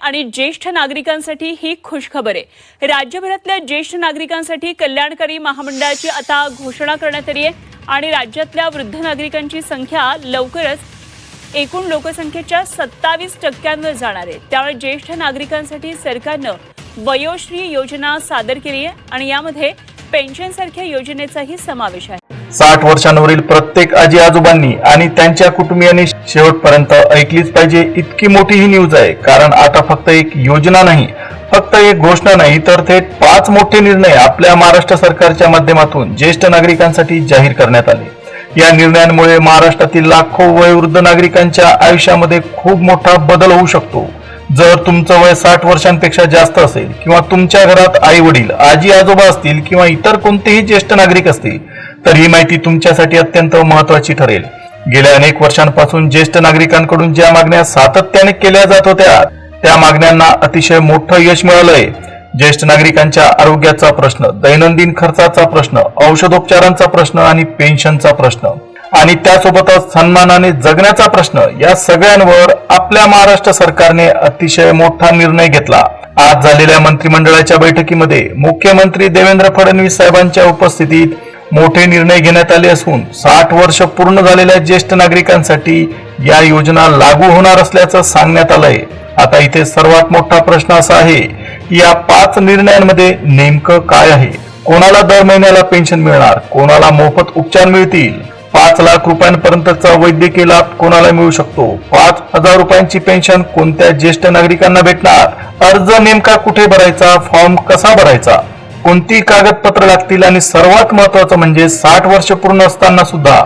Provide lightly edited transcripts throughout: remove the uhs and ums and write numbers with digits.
आणि ज्येष्ठ नागरिकांसाठी ही खुशखबर आहे। राज्यभरातल्या ज्येष्ठ नागरिकांसाठी कल्याणकारी महामंडळाची आता घोषणा करण्यात आली आहे आणि राज्यातल्या वृद्ध नागरिकांची संख्या लवकरच एकूण लोकसंख्येच्या 27% जाणार आहे। त्यामुळे ज्येष्ठ नागरिकांसाठी सरकारनं वयोश्री योजना सादर केली आहे आणि यामध्ये पेन्शन सारख्या योजनेचाही समावेश आहे। 60 वर्षांवरील प्रत्येक आजी आजोबांनी आणि त्यांच्या कुटुंबियांनी शेवटपर्यंत ऐकलीच पाहिजे इतकी मोठी ही न्यूज आहे। कारण आता फक्त एक योजना नाही, फक्त एक घोषणा नाही, तर थेट 5 मोठे निर्णय आपल्या महाराष्ट्र सरकारच्या माध्यमातून ज्येष्ठ नागरिकांसाठी जाहीर करण्यात आले। या निर्णयांमुळे महाराष्ट्रातील लाखो वयोवृद्ध नागरिकांच्या आयुष्यामध्ये खूप मोठा बदल होऊ शकतो। जर तुमचं वय 60 वर्षांपेक्षा जास्त असेल किंवा तुमच्या घरात आई वडील आजी आजोबा असतील किंवा इतर कोणतेही ज्येष्ठ नागरिक असतील तर ही माहिती तुमच्यासाठी अत्यंत महत्त्वाची ठरेल। गेल्या अनेक वर्षांपासून ज्येष्ठ नागरिकांकडून ज्या मागण्या सातत्याने केल्या जात होत्या त्या मागण्यांना अतिशय मोठं यश मिळालंय। ज्येष्ठ नागरिकांच्या आरोग्याचा प्रश्न, दैनंदिन खर्चाचा प्रश्न, औषधोपचारांचा प्रश्न आणि पेन्शनचा प्रश्न आणि त्यासोबतच सन्मानाने जगण्याचा प्रश्न, या सगळ्यांवर आपल्या महाराष्ट्र सरकारने अतिशय मोठा निर्णय घेतला। आज झालेल्या मंत्रिमंडळाच्या बैठकीमध्ये मुख्यमंत्री देवेंद्र फडणवीस साहेबांच्या उपस्थितीत मोठे निर्णय घेण्यात आले असून 60 वर्ष पूर्ण झालेल्या ज्येष्ठ नागरिकांसाठी या योजना लागू होणार असल्याचं सांगण्यात आलंय। आता इथे सर्वात मोठा प्रश्न असा आहे की या 5 निर्णयांमध्ये नेमकं काय आहे? कोणाला दर महिन्याला पेन्शन मिळणार? कोणाला मोफत उपचार मिळतील? 5 लाख रुपयांपर्यंतचा वैद्यकीय लाभ कोणाला मिळू शकतो? 5,000 रुपयांची पेन्शन कोणत्या ज्येष्ठ नागरिकांना भेटणार? अर्ज नेमका कुठे भरायचा? फॉर्म कसा भरायचा? कोणती कागदपत्र लागतील? आणि सर्वात महत्त्वाचं म्हणजे 60 वर्ष पूर्ण असताना सुद्धा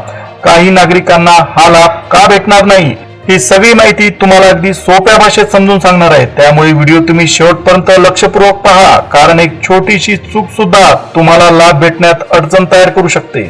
काही नागरिकांना हा लाभ का भेटणार नाही? ही सगळी माहिती तुम्हाला अगदी सोप्या भाषेत समजून सांगणार आहे। त्यामुळे व्हिडिओ तुम्ही शेवटपर्यंत लक्षपूर्वक पहा, कारण एक छोटीशी चूक सुद्धा तुम्हाला लाभ भेटण्यात अडचण तयार करू शकते।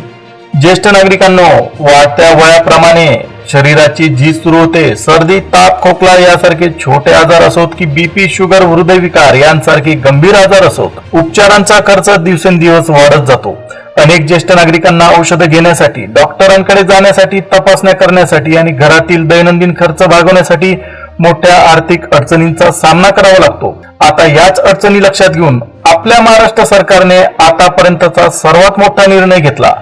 ज्येष्ठ नागरिकांनो, वाढत्या वयाप्रमाणे शरीराची झीज सुरू होते। सर्दी, ताप, खोकला यासारखे छोटे आजार असोत की बीपी, शुगर, हृदयविकार यांसारखे गंभीर आजार असोत, उपचारांचा खर्च दिवसेंदिवस वाढत जातो। अनेक ज्येष्ठ नागरिकांना औषधं घेण्यासाठी, डॉक्टरांकडे जाण्यासाठी, तपासण्या करण्यासाठी आणि घरातील दैनंदिन खर्च भागवण्यासाठी मोठ्या आर्थिक अडचणींचा सामना करावा लागतो। आता याच अडचणी लक्षात घेऊन आपल्या महाराष्ट्र सरकारने आतापर्यंतचा सर्वात मोठा निर्णय घेतला।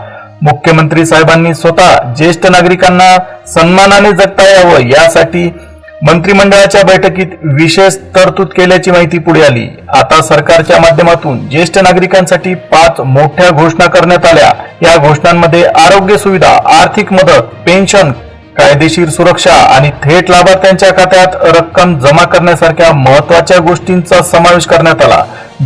मुख्यमंत्री साहेबांनी स्वतः ज्येष्ठ नागरिकांना सन्मानाने जगता यावं यासाठी मंत्रिमंडळाच्या बैठकीत विशेष तरतूद केल्याची माहिती पुढे आली। आता सरकारच्या माध्यमातून ज्येष्ठ नागरिकांसाठी 5 मोठ्या घोषणा करण्यात आल्या। या घोषणांमध्ये आरोग्य सुविधा, आर्थिक मदत, पेन्शन, कायदेशीर सुरक्षा आणि थेट लाभार्थ्यांच्या खात्यात रक्कम जमा करण्यासारख्या महत्त्वाच्या गोष्टींचा समावेश करण्यात आला।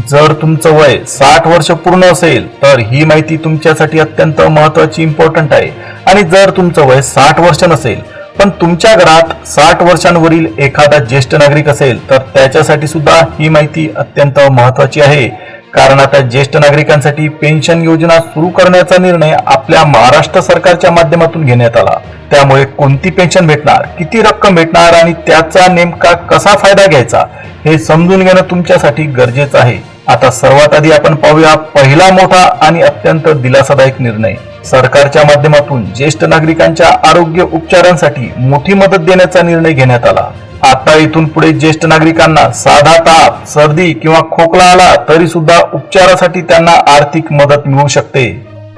जर तुमचं वय 60 वर्ष पूर्ण असेल तर ही माहिती तुमच्यासाठी अत्यंत महत्त्वाची, इम्पॉर्टंट आहे। आणि जर तुमचं वय 60 वर्ष नसेल पण तुमच्या घरात 60 वर्षांवरील एखादा ज्येष्ठ नागरिक असेल तर त्याच्यासाठी सुद्धा ही माहिती अत्यंत महत्त्वाची आहे। कारण आता ज्येष्ठ नागरिकांसाठी पेन्शन योजना सुरू करण्याचा निर्णय आपल्या महाराष्ट्र सरकारच्या माध्यमातून घेण्यात आला। त्यामुळे कोणती पेन्शन भेटणार, किती रक्कम भेटणार आणि त्याचा नेमका कसा फायदा घ्यायचा हे समजून घेणं तुमच्यासाठी गरजेचं आहे। आता सर्वात आधी आपण पाहूया पहिला मोठा आणि अत्यंत दिलासादायक निर्णय। सरकारच्या माध्यमातून ज्येष्ठ नागरिकांच्या आरोग्य उपचारांसाठी मोठी मदत देण्याचा निर्णय घेण्यात आला। आता इथून पुढे ज्येष्ठ नागरिकांना साधा ताप, सर्दी किंवा खोकला आला तरी सुद्धा उपचारासाठी त्यांना आर्थिक मदत मिळू शकते।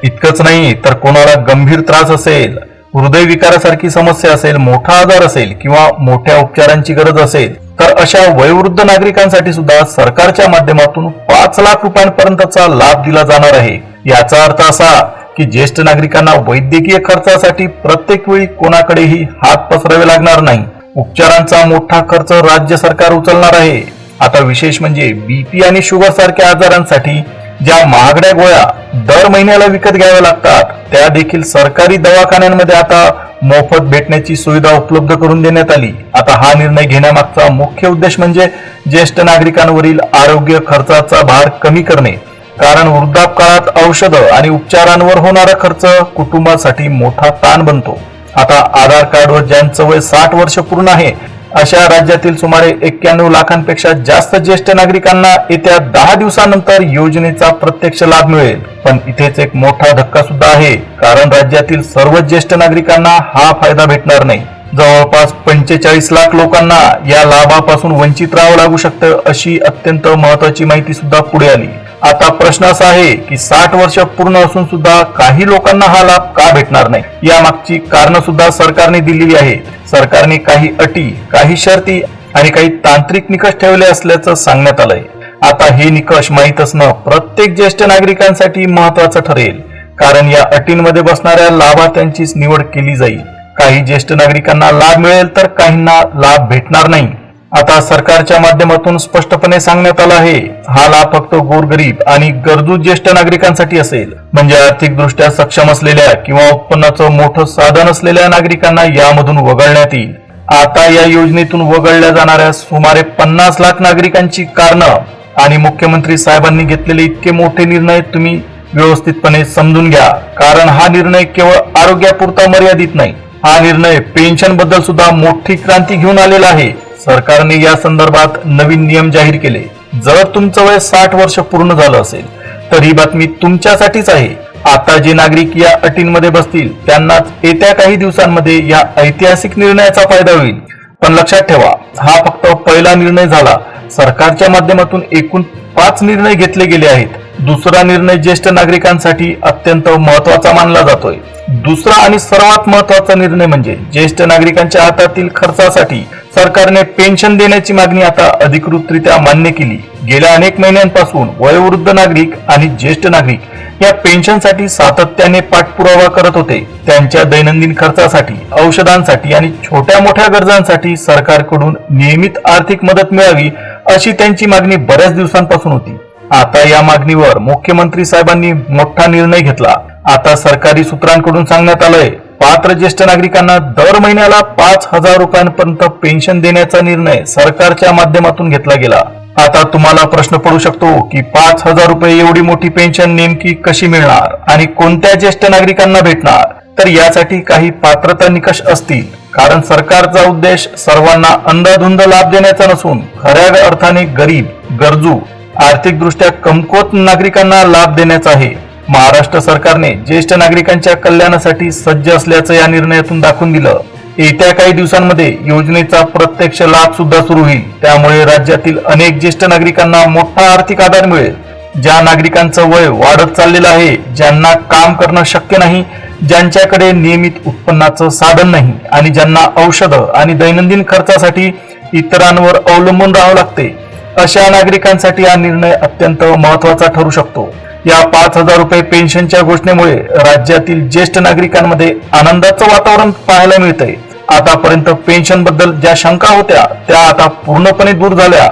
इतकंच नाही तर कोणाला गंभीर त्रास असेल, हृदयविकारासारखी समस्या असेल, मोठा आजार असेल किंवा मोठ्या उपचारांची गरज असेल तर अशा वयोवृद्ध नागरिकांसाठी सुद्धा सरकारच्या माध्यमातून 5 लाख रुपयांपर्यंतचा लाभ दिला जाणार आहे। याचा अर्थ असा की ज्येष्ठ नागरिकांना वैद्यकीय खर्चासाठी प्रत्येक वेळी कोणाकडेही हात पसरावे लागणार नाही। उपचारांचा मोठा खर्च राज्य सरकार उचलणार आहे। आता विशेष म्हणजे बीपी आणि शुगर सारख्या आजारांसाठी ज्या महागड्या गोळ्या दर महिन्याला विकत घ्याव्या लागतात त्या देखील सरकारी दवाखान्यांमध्ये आता मोफत भेटण्याची सुविधा उपलब्ध करून देण्यात आली। आता हा निर्णय घेण्यामागचा मुख्य उद्देश म्हणजे ज्येष्ठ नागरिकांवरील आरोग्य खर्चाचा भार कमी करणे। कारण वृद्धापकाळात औषधं आणि उपचारांवर होणारा खर्च कुटुंबासाठी मोठा ताण बनतो। आता आधार कार्डवर ज्यांचं वय 60 वर्ष पूर्ण आहे अशा राज्यातील सुमारे 91 लाखांपेक्षा जास्त ज्येष्ठ नागरिकांना येत्या 10 दिवसानंतर योजनेचा प्रत्यक्ष लाभ मिळेल। पण इथेच एक मोठा धक्का सुद्धा आहे, कारण राज्यातील सर्व ज्येष्ठ नागरिकांना हा फायदा भेटणार नाही। जवळपास 45 लाख लोकांना या लाभापासून वंचित राहावं लागू शकतं, अशी अत्यंत महत्वाची माहिती सुद्धा पुढे आली. आता प्रश्न असा आहे की 60 वर्ष पूर्ण असून सुद्धा काही लोकांना हा लाभ का भेटणार नाही. यामागची कारण सुद्धा सरकारने दिलेली आहे. सरकारने काही अटी, काही शर्ती आणि काही तांत्रिक निकष ठेवले असल्याचं सांगण्यात आलंय. आता हे निकष माहीत असणं प्रत्येक ज्येष्ठ नागरिकांसाठी महत्वाचं ठरेल, कारण या अटींमध्ये बसणाऱ्या लाभार्थ्यांचीच निवड केली जाईल. काही ज्येष्ठ नागरिकांना लाभ मिळेल तर काहींना लाभ भेटणार नाही. आता सरकारच्या माध्यमातून स्पष्टपणे सांगण्यात आलं आहे, हा लाभ फक्त गोरगरीब आणि गरजू ज्येष्ठ नागरिकांसाठी असेल. म्हणजे आर्थिकदृष्ट्या सक्षम असलेल्या किंवा उत्पन्नाचं मोठं साधन असलेल्या नागरिकांना यामधून वगळण्यात येईल. आता या योजनेतून वगळल्या जाणाऱ्या सुमारे 50 लाख नागरिकांची कारणं आणि मुख्यमंत्री साहेबांनी घेतलेले इतके मोठे निर्णय तुम्ही व्यवस्थितपणे समजून घ्या, कारण हा निर्णय केवळ आरोग्यापुरता मर्यादित नाही. हा निर्णय पेन्शन बद्दल सुद्धा मोठी क्रांती घेऊन आलेला आहे. सरकारने या संदर्भात नवीन नियम जाहीर केले. जर तुमचं वय 60 वर्ष पूर्ण झालं असेल तर ही बातमी तुमच्यासाठीच आहे. आता जे नागरिक या अटींमध्ये बसतील त्यांनाच येत्या काही दिवसांमध्ये या ऐतिहासिक निर्णयाचा फायदा होईल. पण लक्षात ठेवा, हा फक्त पहिला निर्णय झाला. सरकारच्या माध्यमातून एकूण 5 निर्णय घेतले गेले आहेत. दुसरा निर्णय ज्येष्ठ नागरिकांसाठी अत्यंत महत्वाचा मानला जातोय. दुसरा आणि सर्वात महत्वाचा निर्णय म्हणजे ज्येष्ठ नागरिकांच्या हातातील खर्चासाठी सरकारने पेन्शन देण्याची मागणी आता अधिकृतरित्या मान्य केली. गेल्या अनेक महिन्यांपासून वयोवृद्ध नागरिक आणि ज्येष्ठ नागरिक या पेन्शनसाठी सातत्याने पाठपुरावा करत होते. त्यांच्या दैनंदिन खर्चासाठी, औषधांसाठी आणि छोट्या मोठ्या गरजांसाठी सरकारकडून नियमित आर्थिक मदत मिळावी अशी त्यांची मागणी बऱ्याच दिवसांपासून होती. आता या मागणीवर मुख्यमंत्री साहेबांनी मोठा निर्णय घेतला. आता सरकारी सूत्रांकडून सांगण्यात आलंय, पात्र ज्येष्ठ नागरिकांना दर महिन्याला 5,000 रुपयांपर्यंत पेन्शन देण्याचा निर्णय सरकारच्या माध्यमातून घेतला गेला. आता तुम्हाला प्रश्न पडू शकतो की 5,000 रुपये एवढी मोठी पेन्शन नेमकी कशी मिळणार आणि कोणत्या ज्येष्ठ नागरिकांना भेटणार. तर यासाठी काही पात्रता निकष असतील, कारण सरकारचा उद्देश सर्वांना अंधाधुंद लाभ देण्याचा नसून खऱ्या अर्थाने गरीब, गरजू, आर्थिकदृष्ट्या कमकुवत नागरिकांना लाभ देण्याचा आहे. महाराष्ट्र सरकारने ज्येष्ठ नागरिकांच्या कल्याणासाठी सज्ज असल्याचं या निर्णयातून दाखवून दिलं. येत्या काही दिवसांमध्ये योजनेचा प्रत्यक्ष लाभ सुद्धा सुरू होईल. त्यामुळे राज्यातील अनेक ज्येष्ठ नागरिकांना मोठा आर्थिक आधार मिळेल. ज्या नागरिकांचं वय वाढत चाललेलं आहे, ज्यांना काम करणं शक्य नाही, ज्यांच्याकडे नियमित उत्पन्नाचं साधन नाही आणि ज्यांना औषधं आणि दैनंदिन खर्चासाठी इतरांवर अवलंबून राहावं लागते, अशा नागरिकांसाठी हा निर्णय अत्यंत महत्वाचा ठरू शकतो. या 5,000 रुपये पेन्शनच्या घोषणेमुळे राज्यातील ज्येष्ठ नागरिकांमध्ये आनंदाचं वातावरण पाहायला मिळतंय. आतापर्यंत पेन्शन बद्दल ज्या शंका होत्या त्या आता पूर्णपणे दूर झाल्या.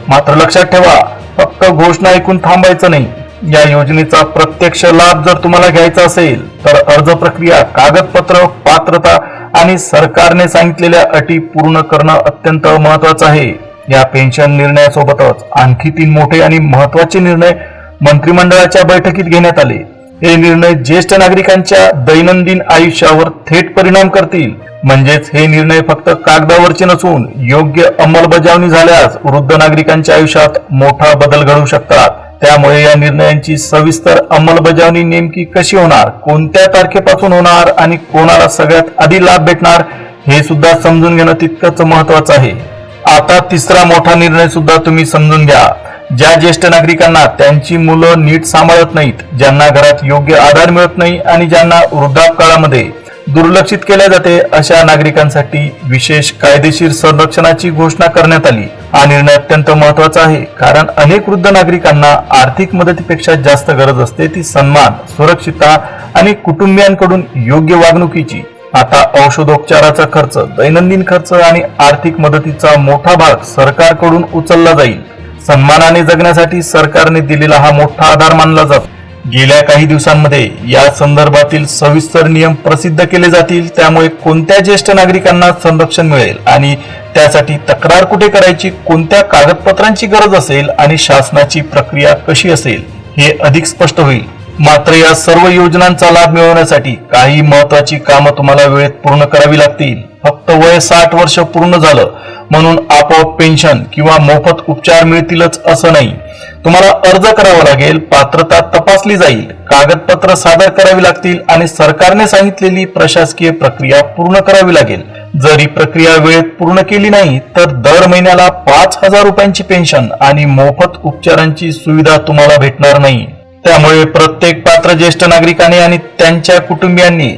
मात्र लक्षात ठेवा, फक्त घोषणा ऐकून थांबायचं नाही. या योजनेचा प्रत्यक्ष लाभ जर तुम्हाला घ्यायचा असेल तर अर्ज प्रक्रिया, कागदपत्र, पात्रता आणि सरकारने सांगितलेल्या अटी पूर्ण करणं अत्यंत महत्वाचं आहे. या पेन्शन निर्णयासोबतच आणखी 3 मोठे आणि महत्वाचे निर्णय मंत्रिमंडळाच्या बैठकीत घेण्यात आले. हे निर्णय ज्येष्ठ नागरिकांच्या दैनंदिन आयुष्यावर थेट परिणाम करतील. म्हणजेच हे निर्णय फक्त कागदावरचे नसून योग्य अंमलबजावणी झाल्यास वृद्ध नागरिकांच्या आयुष्यात मोठा बदल घडू शकतात. त्यामुळे या निर्णयांची सविस्तर अंमलबजावणी नेमकी कशी होणार, कोणत्या तारखेपासून होणार आणि कोणाला सगळ्यात आधी लाभ भेटणार हे सुद्धा समजून घेणं तितकंच महत्वाचं आहे. आता तिसरा मोठा निर्णय सुद्धा तुम्ही समजून घ्या. ज्या ज्येष्ठ नागरिकांना त्यांची मुलं नीट सांभाळत नाहीत, ज्यांना घरात योग्य आधार मिळत नाही आणि ज्यांना वृद्धापकाळामध्ये दुर्लक्षित केले जाते, अशा नागरिकांसाठी विशेष कायदेशीर संरक्षणाची घोषणा करण्यात आली. हा निर्णय अत्यंत महत्वाचा आहे, कारण अनेक वृद्ध नागरिकांना आर्थिक मदतीपेक्षा जास्त गरज असते ती सन्मान, सुरक्षितता आणि कुटुंबियांकडून योग्य वागणुकीची. आता औषधोपचाराचा खर्च, दैनंदिन खर्च आणि आर्थिक मदतीचा मोठा भाग सरकारकडून उचलला जाईल. सन्मानाने जगण्यासाठी सरकारने दिलेला हा मोठा आधार मानला जातो. गेल्या काही दिवसांमध्ये या संदर्भातील सविस्तर नियम प्रसिद्ध केले जातील. त्यामुळे कोणत्या ज्येष्ठ नागरिकांना संरक्षण मिळेल आणि त्यासाठी तक्रार कुठे करायची, कोणत्या कागदपत्रांची गरज असेल आणि शासनाची प्रक्रिया कशी असेल हे अधिक स्पष्ट होईल. मात्र या सर्व योजनांचा लाभ मिळवण्यासाठी काही महत्वाची कामं तुम्हाला वेळेत पूर्ण करावी लागतील. फक्त वय 60 वर्ष पूर्ण झालं म्हणून आपोआप पेन्शन किंवा मोफत उपचार मिळतीलच असं नाही. तुम्हाला अर्ज करावा लागेल, पात्रता तपासली जाईल, कागदपत्र सादर करावी लागतील आणि सरकारने सांगितलेली प्रशासकीय प्रक्रिया पूर्ण करावी लागेल. जर ही प्रक्रिया वेळेत पूर्ण केली नाही तर दर महिन्याला 5,000 रुपयांची पेन्शन आणि मोफत उपचारांची सुविधा तुम्हाला भेटणार नाही. त्यामुळे प्रत्येक पात्र ज्येष्ठ नागरिकाने आणि त्यांच्या कुटुंबियांनी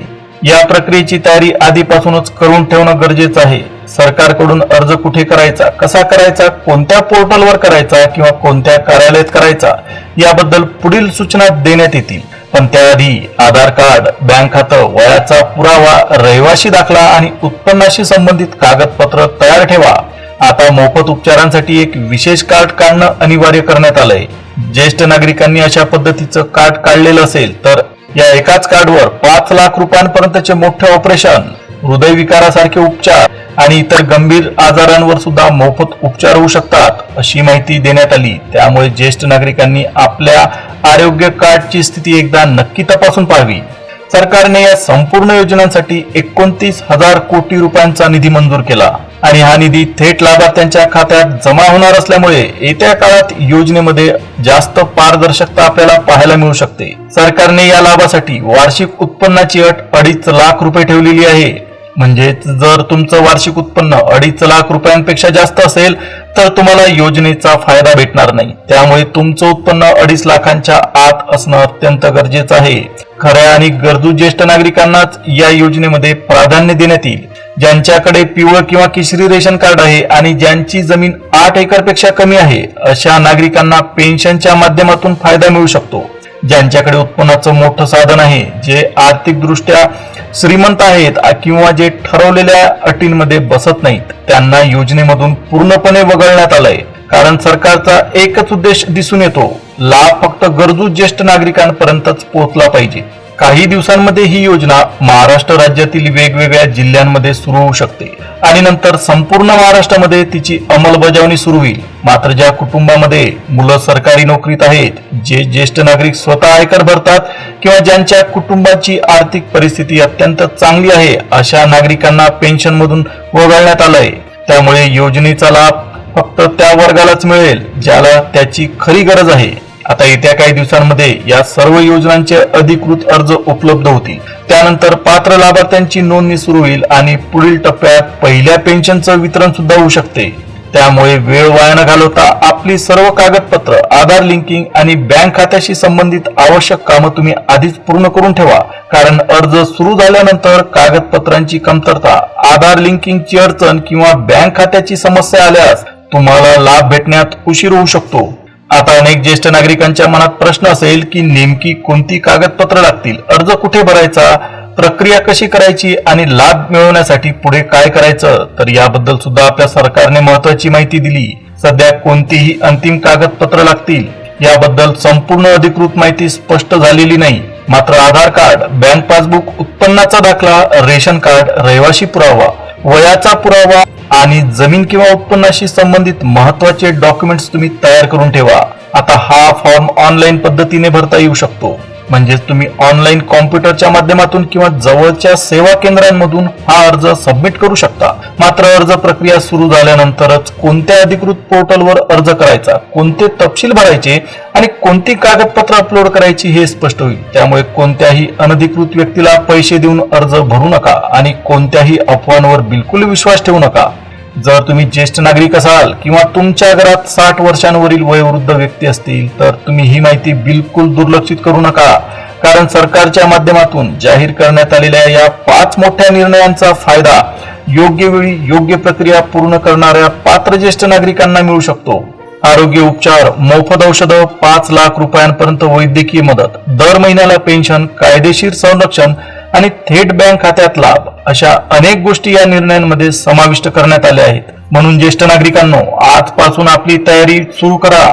या प्रक्रियेची तयारी आधीपासूनच करून ठेवणं गरजेचं आहे. सरकारकडून अर्ज कुठे करायचा, कसा करायचा, कोणत्या पोर्टलवर करायचा किंवा कोणत्या कार्यालयात करायचा याबद्दल पुढील सूचना देण्यात येतील. पण त्याआधी आधार कार्ड, बँक खातं, वयाचा पुरावा, रहिवासी दाखला आणि उत्पन्नाशी संबंधित कागदपत्र तयार ठेवा. आता मोफत उपचारांसाठी एक विशेष कार्ड काढणं अनिवार्य करण्यात आलंय. ज्येष्ठ नागरिकांनी अशा पद्धतीचं कार्ड काढलेलं असेल तर या एकाच कार्डवर 5 लाख रुपयांपर्यंतचे मोठे ऑपरेशन, हृदयविकारासारखे उपचार आणि इतर गंभीर आजारांवर सुद्धा मोफत उपचार होऊ शकतात, अशी माहिती देण्यात आली. त्यामुळे ज्येष्ठ नागरिकांनी आपल्या आरोग्य कार्डची स्थिती एकदा नक्की तपासून पाहावी. सरकारने या संपूर्ण योजनांसाठी 29,000 कोटी रुपयांचा निधी मंजूर केला आणि हा निधी थेट लाभार्थ्यांच्या खात्यात जमा होणार असल्यामुळे येत्या काळात योजनेमध्ये जास्त पारदर्शकता आपल्याला पाहायला मिळू शकते. सरकारने या लाभासाठी वार्षिक उत्पन्नाची अट 2.5 लाख रुपये ठेवलेली आहे. म्हणजेच जर तुमचं वार्षिक उत्पन्न 2.5 लाख रुपयांपेक्षा जास्त असेल तर तुम्हाला योजनेचा फायदा भेटणार नाही. त्यामुळे तुमचं उत्पन्न 2.5 लाखांच्या आत असणं अत्यंत गरजेचं आहे. खऱ्या आणि गरजू ज्येष्ठ नागरिकांनाच या योजनेमध्ये प्राधान्य देण्यात येईल. ज्यांच्याकडे पिवळं किंवा केशरी रेशन कार्ड आहे आणि ज्यांची जमीन 8 एकरपेक्षा कमी आहे अशा नागरिकांना पेन्शनच्या माध्यमातून फायदा मिळू शकतो. ज्यांच्याकडे उत्पन्नाचं मोठं साधन आहे, जे आर्थिक दृष्ट्या श्रीमंत आहेत किंवा जे ठरवलेल्या अटींमध्ये बसत नाहीत त्यांना योजनेमधून पूर्णपणे वगळण्यात आलंय. कारण सरकारचा एकच उद्देश दिसून येतो, लाभ फक्त गरजू ज्येष्ठ नागरिकांपर्यंतच पोहोचला पाहिजे. काही दिवसांमध्ये ही योजना महाराष्ट्र राज्यातील वेगवेगळ्या जिल्ह्यांमध्ये सुरू होऊ शकते आणि नंतर संपूर्ण महाराष्ट्रामध्ये तिची अंमलबजावणी सुरू होईल. मात्र ज्या कुटुंबामध्ये मुलं सरकारी नोकरीत आहेत, जे ज्येष्ठ नागरिक स्वतः आयकर भरतात किंवा ज्यांच्या कुटुंबाची आर्थिक परिस्थिती अत्यंत चांगली आहे अशा नागरिकांना पेन्शन मधून वगळण्यात आलंय. त्यामुळे योजनेचा लाभ फक्त त्या वर्गालाच मिळेल ज्याला त्याची खरी गरज आहे. आता येत्या काही दिवसांमध्ये या सर्व योजनांचे अधिकृत अर्ज उपलब्ध होतील. त्यानंतर पात्र लाभार्थ्यांची नोंदणी सुरू होईल आणि पुढील टप्प्यात पहिल्या पेन्शनचं वितरण सुद्धा होऊ शकते. त्यामुळे वेळ वाया न घालवता आपली सर्व कागदपत्र, आधार लिंकिंग आणि बँक खात्याशी संबंधित आवश्यक कामं तुम्ही आधीच पूर्ण करून ठेवा. कारण अर्ज सुरू झाल्यानंतर कागदपत्रांची कमतरता, आधार लिंकिंगची अडचण किंवा बँक खात्याची समस्या आल्यास तुम्हाला लाभ भेटण्यात उशीर होऊ शकतो. आता अनेक ज्येष्ठ नागरिकांच्या मनात प्रश्न असेल की नेमकी कोणती कागदपत्र लागतील, अर्ज कुठे भरायचा, प्रक्रिया कशी करायची आणि लाभ मिळवण्यासाठी पुढे काय करायचं. तर याबद्दल सुद्धा आपल्या सरकारने महत्वाची माहिती दिली. सध्या कोणतीही अंतिम कागदपत्र लागतील याबद्दल संपूर्ण अधिकृत माहिती स्पष्ट झालेली नाही. मात्र आधार कार्ड, बँक पासबुक, उत्पन्नाचा दाखला, रेशन कार्ड, रहिवासी पुरावा, वयाचा पुरावा आणि जमीन किंवा उत्पन्नाशी संबंधित महत्वाचे डॉक्युमेंट्स तुम्ही तयार करून ठेवा. आता हा फॉर्म ऑनलाईन पद्धतीने भरता येऊ शकतो. म्हणजेच तुम्ही ऑनलाईन कॉम्प्युटरच्या माध्यमातून किंवा जवळच्या सेवा केंद्रांमधून हा अर्ज सबमिट करू शकता. मात्र अर्ज प्रक्रिया सुरू झाल्यानंतरच कोणत्या अधिकृत पोर्टलवर अर्ज करायचा, कोणते तपशील भरायचे आणि कोणती कागदपत्र अपलोड करायची हे स्पष्ट होईल. त्यामुळे कोणत्याही अनधिकृत व्यक्तीला पैसे देऊन अर्ज भरू नका आणि कोणत्याही अफवांवर बिलकुल विश्वास ठेवू नका. जर तुम्ही ज्येष्ठ नागरिक असाल किंवा तुमच्या घरात 60 वर्षांवरील वयोवृद्ध व्यक्ती असतील तर तुम्ही ही माहिती बिलकुल दुर्लक्षित करू नका. कारण सरकारच्या माध्यमातून जाहीर करण्यात आलेल्या या 5 मोठ्या निर्णयांचा फायदा योग्य वेळी योग्य प्रक्रिया पूर्ण करणाऱ्या पात्र ज्येष्ठ नागरिकांना मिळू शकतो. आरोग्य उपचार, मोफत औषधं, 5 लाख रुपयांपर्यंत वैद्यकीय मदत, दर महिन्याला पेन्शन, कायदेशीर संरक्षण आणि थेट बँक खात्यात लाभ अशा अनेक गोष्टी या निर्णयांमध्ये समाविष्ट करण्यात आल्या आहेत. म्हणून ज्येष्ठ नागरिकांनो, आजपासून आपली तयारी सुरू करा.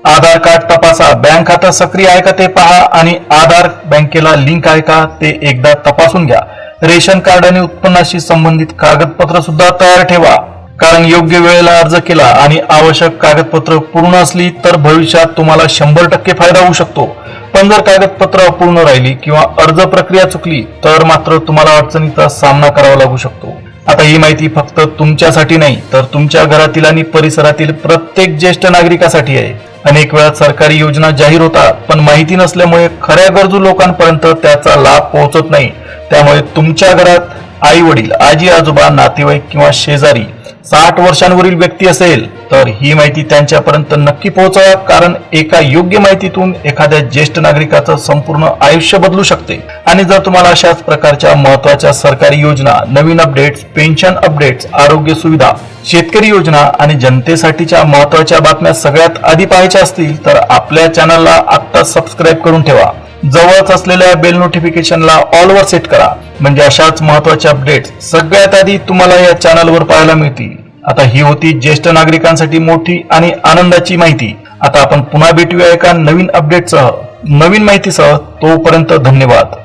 आधार कार्ड तपासा, बँक खाता सक्रिय आहे का ते पहा आणि आधार बँकेला लिंक आहे का ते एकदा तपासून घ्या. रेशन कार्ड आणि उत्पन्नाशी संबंधित कागदपत्र सुद्धा तयार ठेवा. कारण योग्य वेळेला अर्ज केला आणि आवश्यक कागदपत्र पूर्ण असली तर भविष्यात तुम्हाला 100% फायदा होऊ शकतो. पण जर कागदपत्र अपूर्ण राहिली किंवा अर्ज प्रक्रिया चुकली तर मात्र तुम्हाला अडचणीचा सामना करावा लागू शकतो. आता ही माहिती फक्त तुमच्यासाठी नाही तर तुमच्या घरातील आणि परिसरातील प्रत्येक ज्येष्ठ नागरिकासाठी आहे. अनेक वेळा सरकारी योजना जाहीर होतात पण माहिती नसल्यामुळे खऱ्या गरजू लोकांपर्यंत त्याचा लाभ पोहोचत नाही. त्यामुळे तुमच्या घरात आई वडील, आजी आजोबा, नातेवाईक किंवा शेजारी 60 वर्षांवरील व्यक्ती असेल तर ही माहिती त्यांच्यापर्यंत नक्की पोहोचवा, कारण एका योग्य माहितीतून एखाद्या ज्येष्ठ नागरिकाचं संपूर्ण आयुष्य बदलू शकते. आणि जर तुम्हाला अशाच प्रकारच्या महत्त्वाच्या सरकारी योजना, नवीन अपडेट्स, पेन्शन अपडेट्स, आरोग्य सुविधा, शेतकरी योजना आणि जनतेसाठीच्या महत्त्वाच्या बातम्या सगळ्यात आधी पाहायच्या असतील तर आपल्या चॅनलला आत्ता सबस्क्राईब करून ठेवा. जवळच असलेल्या बेल नोटिफिकेशनला ऑल वर सेट करा, म्हणजे अशाच महत्त्वाच्या अपडेट्स सगळ्यात आधी तुम्हाला या चॅनलवर पाहायला मिळतील. आता ही होती ज्येष्ठ नागरिकांसाठी मोठी आणि आनंदाची माहिती. आता आपण पुन्हा भेटूया एका नवीन अपडेटसह, नवीन माहितीसह. तोपर्यंत धन्यवाद.